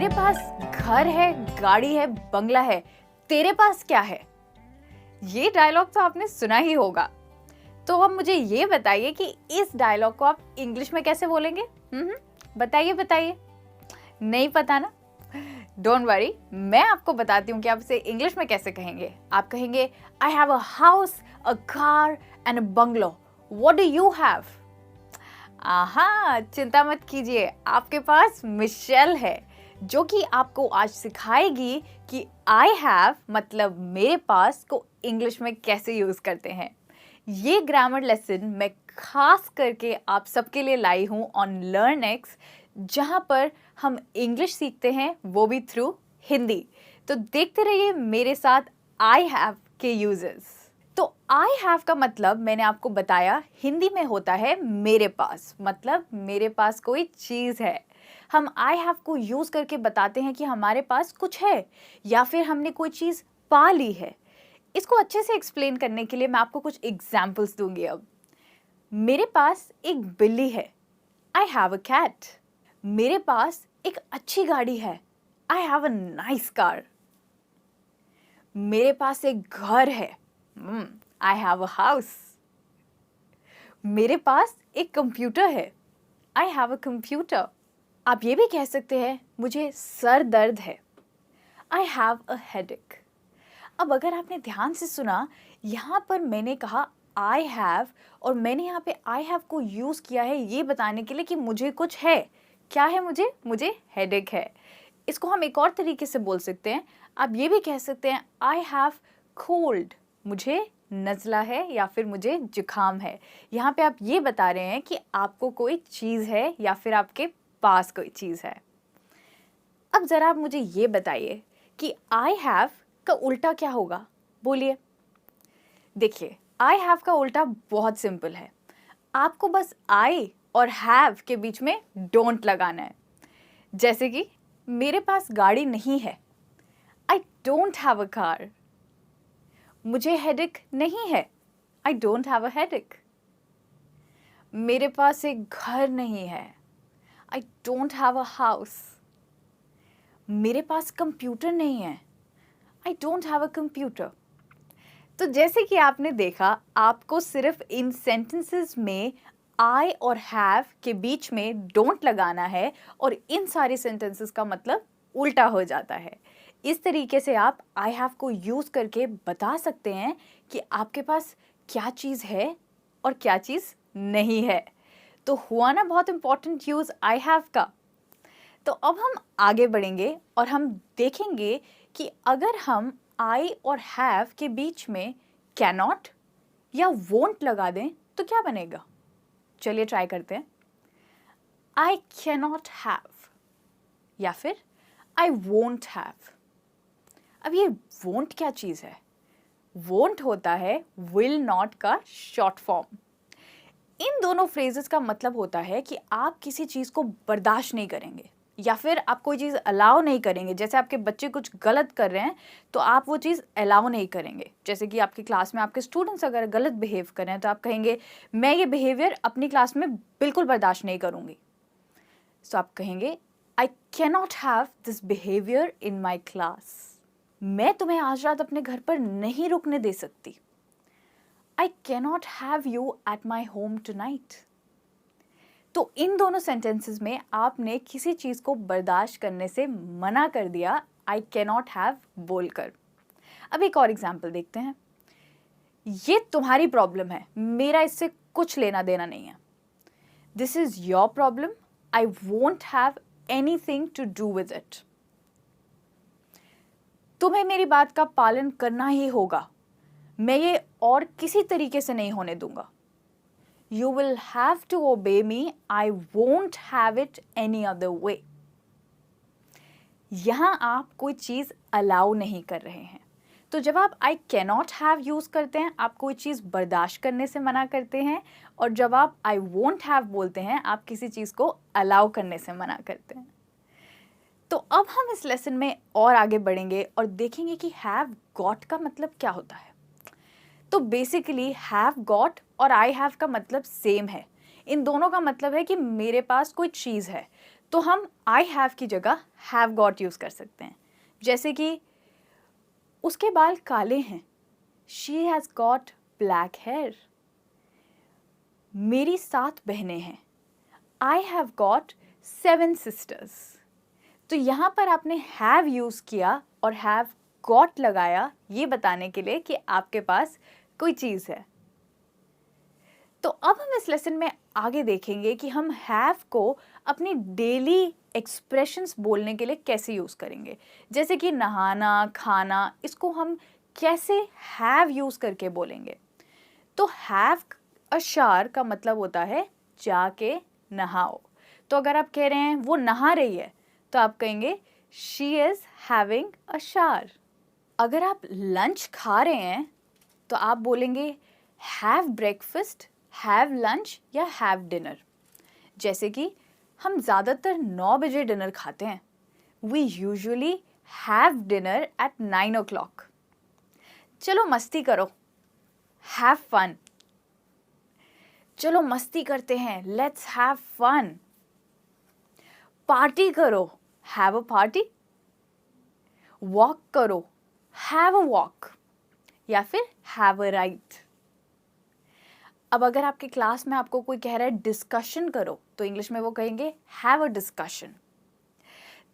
मेरे पास घर है, गाड़ी है, बंगला है, तेरे पास क्या है? ये डायलॉग तो आपने सुना ही होगा। तो अब मुझे ये बताइए कि इस डायलॉग को आप इंग्लिश में कैसे बोलेंगे? बताइए बताइए। नहीं पता ना? डोंट वरी, मैं आपको बताती हूँ कि आप इसे इंग्लिश में कैसे कहेंगे। आप कहेंगे I have a house, a car and a bungalow. What do you have? आहा, चिंता मत कीजिए, आपके पास मिशेल है जो कि आपको आज सिखाएगी कि आई हैव मतलब मेरे पास को इंग्लिश में कैसे यूज करते हैं। ये ग्रामर लेसन मैं खास करके आप सबके लिए लाई हूँ ऑन लर्नएक्स, जहाँ पर हम इंग्लिश सीखते हैं वो भी थ्रू हिंदी। तो देखते रहिए मेरे साथ आई हैव के यूजेस। तो आई हैव का मतलब मैंने आपको बताया हिंदी में होता है मेरे पास, मतलब मेरे पास कोई चीज़ है। हम आई हैव को यूज़ करके बताते हैं कि हमारे पास कुछ है या फिर हमने कोई चीज़ पा ली है। इसको अच्छे से एक्सप्लेन करने के लिए मैं आपको कुछ एग्जाम्पल्स दूंगी। अब मेरे पास एक बिल्ली है, आई हैव अ कैट। मेरे पास एक अच्छी गाड़ी है, I have a nice car. मेरे पास एक घर है, आई हैव अ हाउस। मेरे पास एक कंप्यूटर है, आई हैव अ कंप्यूटर। आप ये भी कह सकते हैं मुझे सर दर्द है, आई हैव अ हेडेक। अब अगर आपने ध्यान से सुना, यहाँ पर मैंने कहा आई हैव और मैंने यहाँ पे आई हैव को यूज़ किया है ये बताने के लिए कि मुझे कुछ है। क्या है मुझे हेडेक है। इसको हम एक और तरीके से बोल सकते हैं। आप ये भी कह सकते हैं आई हैव कोल्ड, मुझे नज़ला है या फिर मुझे जुकाम है। यहाँ पे आप ये बता रहे हैं कि आपको कोई चीज़ है या फिर आपके पास कोई चीज़ है। अब ज़रा आप मुझे ये बताइए कि आई हैव का उल्टा क्या होगा? बोलिए। देखिए, आई हैव का उल्टा बहुत सिंपल है। आपको बस आई और हैव के बीच में डोंट लगाना है। जैसे कि मेरे पास गाड़ी नहीं है, I don't have a car. मुझे हेडेक नहीं है, I don't have a headache. मेरे पास एक घर नहीं है, I don't have a house. मेरे पास कंप्यूटर नहीं है, I don't have a computer. तो जैसे कि आपने देखा, आपको सिर्फ इन सेंटेंसेस में आई और हैव के बीच में डोंट लगाना है और इन सारे सेंटेंसेस का मतलब उल्टा हो जाता है। इस तरीके से आप आई हैव को यूज़ करके बता सकते हैं कि आपके पास क्या चीज़ है और क्या चीज़ नहीं है। तो हुआ ना बहुत इंपॉर्टेंट यूज़ आई हैव का। तो अब हम आगे बढ़ेंगे और हम देखेंगे कि अगर हम आई और हैव के बीच में कैनॉट या वोंट लगा दें तो क्या बनेगा? चलिए ट्राई करते हैं। आई कैनॉट हैव या फिर आई वोंट हैव। अब ये वोंट क्या चीज़ है? वोंट होता है विल नॉट का शॉर्ट फॉर्म। इन दोनों फ्रेजेस का मतलब होता है कि आप किसी चीज़ को बर्दाश्त नहीं करेंगे या फिर आप कोई चीज़ अलाउ नहीं करेंगे। जैसे आपके बच्चे कुछ गलत कर रहे हैं तो आप वो चीज़ अलाउ नहीं करेंगे। जैसे कि आपकी क्लास में आपके स्टूडेंट्स अगर गलत बिहेव कर रहे हैं तो आप कहेंगे मैं ये बिहेवियर अपनी क्लास में बिल्कुल बर्दाश्त नहीं करूँगी। तो आप कहेंगे I cannot have this behaviour in my class. मैं तुम्हें आज रात अपने घर पर नहीं रुकने दे सकती। I cannot have you at my home tonight. तो इन दोनों सेंटेंसेस में आपने किसी चीज़ को बर्दाश्त करने से मना कर दिया आई कैनॉट हैव बोलकर। अब एक और एग्जाम्पल देखते हैं। ये तुम्हारी प्रॉब्लम है, मेरा इससे कुछ लेना देना नहीं है। This is your problem, I won't have anything to do with it. तुम्हें मेरी बात का पालन करना ही होगा, मैं ये और किसी तरीके से नहीं होने दूंगा। You will have to obey me, I won't have it any other way. यहाँ आप कोई चीज़ अलाउ नहीं कर रहे हैं। तो जब आप I cannot have यूज़ करते हैं, आप कोई चीज़ बर्दाश्त करने से मना करते हैं, और जब आप I won't have बोलते हैं, आप किसी चीज़ को अलाउ करने से मना करते हैं। तो अब हम इस लेसन में और आगे बढ़ेंगे और देखेंगे कि have got का मतलब क्या होता है। तो बेसिकली हैव गॉट और आई हैव का मतलब सेम है। इन दोनों का मतलब है कि मेरे पास कोई चीज़ है। तो हम आई हैव की जगह हैव गॉट यूज़ कर सकते हैं। जैसे कि उसके बाल काले हैं, she has got black hair. मेरी 7 बहनें हैं, आई हैव गॉट 7 सिस्टर्स। तो यहाँ पर आपने हैव यूज़ किया और हैव गॉट लगाया ये बताने के लिए कि आपके पास कोई चीज़ है। तो अब हम इस लेसन में आगे देखेंगे कि हम हैव को अपनी डेली एक्सप्रेशंस बोलने के लिए कैसे यूज़ करेंगे। जैसे कि नहाना, खाना, इसको हम कैसे हैव यूज़ करके बोलेंगे। तो हैव अ शावर का मतलब होता है जाके नहाओ। तो अगर आप कह रहे हैं वो नहा रही है, तो आप कहेंगे she is having a shower. अगर आप लंच खा रहे हैं तो आप बोलेंगे हैव ब्रेकफास्ट, हैव लंच या हैव डिनर। जैसे कि हम ज़्यादातर 9 बजे डिनर खाते हैं। We usually have dinner at 9 o'clock। चलो मस्ती करो, हैव फन। चलो मस्ती करते हैं, लेट्स हैव फन। पार्टी करो, हैव अ पार्टी। वॉक करो, हैव अ वॉक। या फिर हैव अ राइड। अब अगर आपके क्लास में आपको कोई कह रहा है डिस्कशन करो, तो इंग्लिश में वो कहेंगे हैव अ डिस्कशन।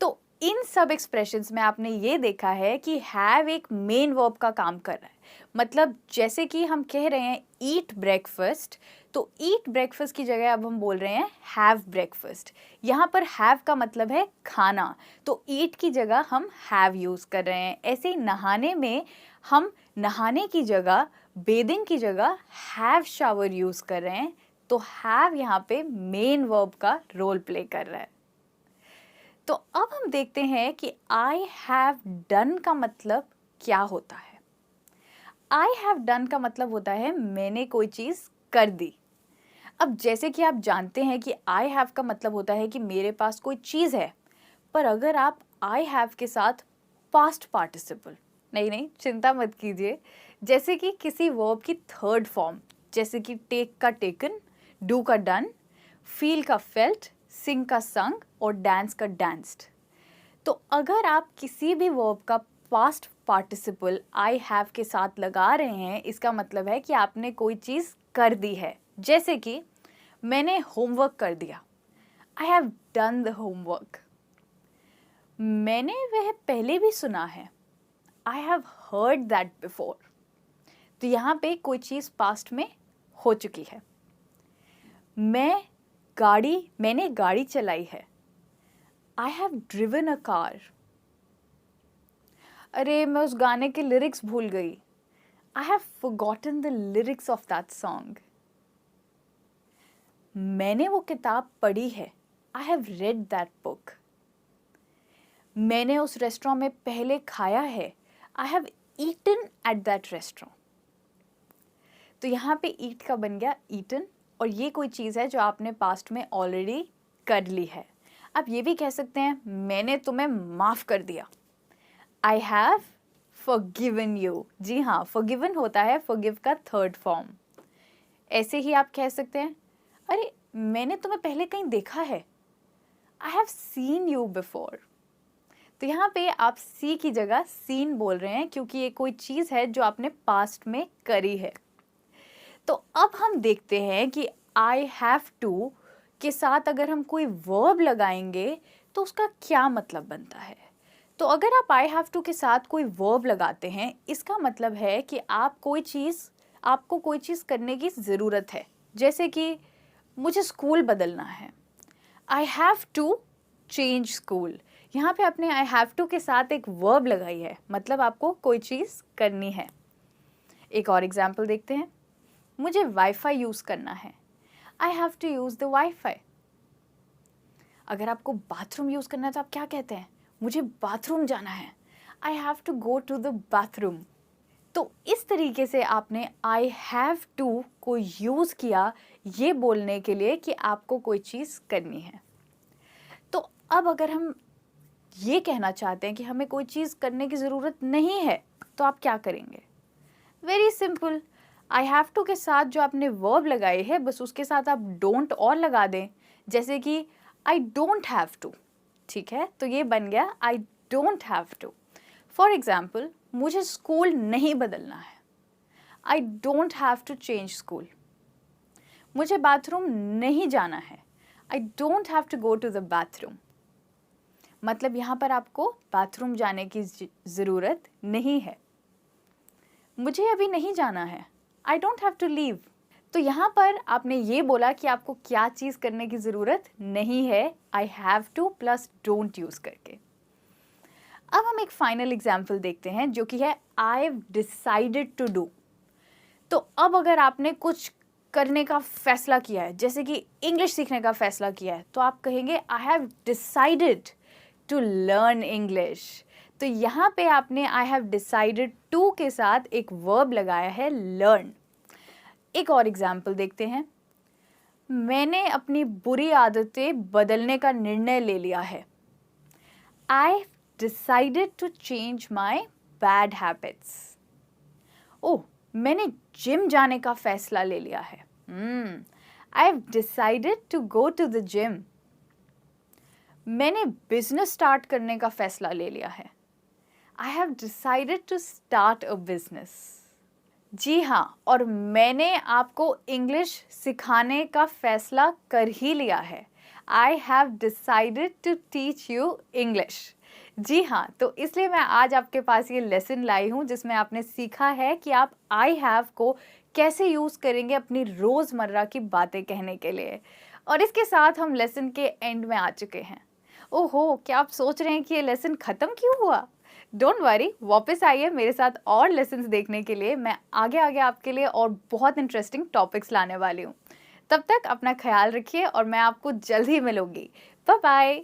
तो इन सब एक्सप्रेशंस में आपने ये देखा है कि हैव एक मेन वर्ब का काम कर रहा है। मतलब जैसे कि हम कह रहे हैं ईट ब्रेकफास्ट, तो ईट ब्रेकफास्ट की जगह अब हम बोल रहे हैं हैव ब्रेकफास्ट। यहाँ पर हैव का मतलब है खाना, तो ईट की जगह हम हैव यूज़ कर रहे हैं। ऐसे ही नहाने में हम नहाने की जगह, बेदिंग की जगह हैव शावर यूज़ कर रहे हैं। तो हैव यहाँ पे मेन वर्ब का रोल प्ले कर रहा है। तो अब हम देखते हैं कि आई हैव डन का मतलब क्या होता है। आई हैव डन का मतलब होता है मैंने कोई चीज़ कर दी। अब जैसे कि आप जानते हैं कि आई हैव का मतलब होता है कि मेरे पास कोई चीज़ है, पर अगर आप आई हैव के साथ पास्ट पार्टिसिपल, नहीं चिंता मत कीजिए, जैसे कि किसी वर्ब की थर्ड फॉर्म, जैसे कि टेक का टेकन, डू का डन, फील का फेल्ट, सिंग का संग और डांस का डांस्ड। तो अगर आप किसी भी वर्ब का पास्ट पार्टिसिपल आई हैव के साथ लगा रहे हैं, इसका मतलब है कि आपने कोई चीज़ कर दी है। जैसे कि मैंने होमवर्क कर दिया, I have done the homework. मैंने वह पहले भी सुना है, I have heard that before. तो यहाँ पे कोई चीज़ पास्ट में हो चुकी है। मैंने गाड़ी चलाई है, I have driven a car. अरे मैं उस गाने के लिरिक्स भूल गई, I have forgotten the lyrics of that song. मैंने वो किताब पढ़ी है, I have read that book. मैंने उस रेस्टोरेंट में पहले खाया है, I have eaten at that restaurant. तो यहाँ पे ईट का बन गया ईटन, और ये कोई चीज़ है जो आपने पास्ट में ऑलरेडी कर ली है। आप ये भी कह सकते हैं मैंने तुम्हें माफ़ कर दिया, आई हैव फॉरगिवन यू। जी हाँ, फॉरगिवन होता है फॉरगिव का थर्ड फॉर्म। ऐसे ही आप कह सकते हैं अरे मैंने तुम्हें पहले कहीं देखा है, I have seen you before. तो यहाँ पे आप सी की जगह सीन बोल रहे हैं, क्योंकि ये कोई चीज़ है जो आपने पास्ट में करी है। तो अब हम देखते हैं कि आई हैव टू के साथ अगर हम कोई वर्ब लगाएंगे तो उसका क्या मतलब बनता है। तो अगर आप आई हैव टू के साथ कोई वर्ब लगाते हैं, इसका मतलब है कि आपको कोई चीज़ करने की ज़रूरत है। जैसे कि मुझे स्कूल बदलना है, I have to change school. यहाँ पे आपने आई हैव टू के साथ एक वर्ब लगाई है, मतलब आपको कोई चीज़ करनी है। एक और एग्जाम्पल देखते हैं, मुझे वाईफाई यूज़ करना है, I have to use the wifi. अगर आपको बाथरूम यूज़ करना है तो आप क्या कहते हैं, मुझे बाथरूम जाना है, I have to go to the bathroom. तो इस तरीके से आपने आई हैव टू को यूज़ किया ये बोलने के लिए कि आपको कोई चीज़ करनी है। तो अब अगर हम ये कहना चाहते हैं कि हमें कोई चीज़ करने की ज़रूरत नहीं है, तो आप क्या करेंगे? Very simple, I have to के साथ जो आपने वर्ब लगाई है, बस उसके साथ आप डोंट और लगा दें। जैसे कि आई डोंट हैव टू, ठीक है, तो ये बन गया I don't have to. For example, मुझे स्कूल नहीं बदलना है, I don't have to change school. मुझे बाथरूम नहीं जाना है, I don't have to go to the bathroom. मतलब यहाँ पर आपको बाथरूम जाने की ज़रूरत नहीं है। मुझे अभी नहीं जाना है, I don't have to leave. तो यहाँ पर आपने ये बोला कि आपको क्या चीज़ करने की ज़रूरत नहीं है, I have two plus don't use करके। अब हम एक फाइनल एग्जाम्पल देखते हैं जो कि है I have decided to do. तो अब अगर आपने कुछ करने का फैसला किया है, जैसे कि इंग्लिश सीखने का फैसला किया है, तो आप कहेंगे I have decided to learn English. तो यहाँ पे आपने आई हैव डिसाइडेड टू के साथ एक वर्ब लगाया है लर्न। एक और एग्जाम्पल देखते हैं। मैंने अपनी बुरी आदतें बदलने का निर्णय ले लिया है, I decided to change my bad habits. Oh, मैंने जिम जाने का फैसला ले लिया है, I have decided to go to the gym. मैंने बिजनेस स्टार्ट करने का फैसला ले लिया है, I have decided to start a business. जी हाँ, और मैंने आपको इंग्लिश सिखाने का फैसला कर ही लिया है, I have decided to teach you English. जी हाँ, तो इसलिए मैं आज आपके पास ये लेसन लाई हूँ जिसमें आपने सीखा है कि आप आई हैव को कैसे यूज़ करेंगे अपनी रोज़मर्रा की बातें कहने के लिए। और इसके साथ हम लेसन के एंड में आ चुके हैं। ओहो, क्या आप सोच रहे हैं कि ये लेसन ख़त्म क्यों हुआ? डोंट वरी, वापस आइए मेरे साथ और लेसन्स देखने के लिए। मैं आगे आगे आपके लिए और बहुत इंटरेस्टिंग टॉपिक्स लाने वाली हूँ। तब तक अपना ख्याल रखिए और मैं आपको जल्द ही मिलूँगी। Bye bye.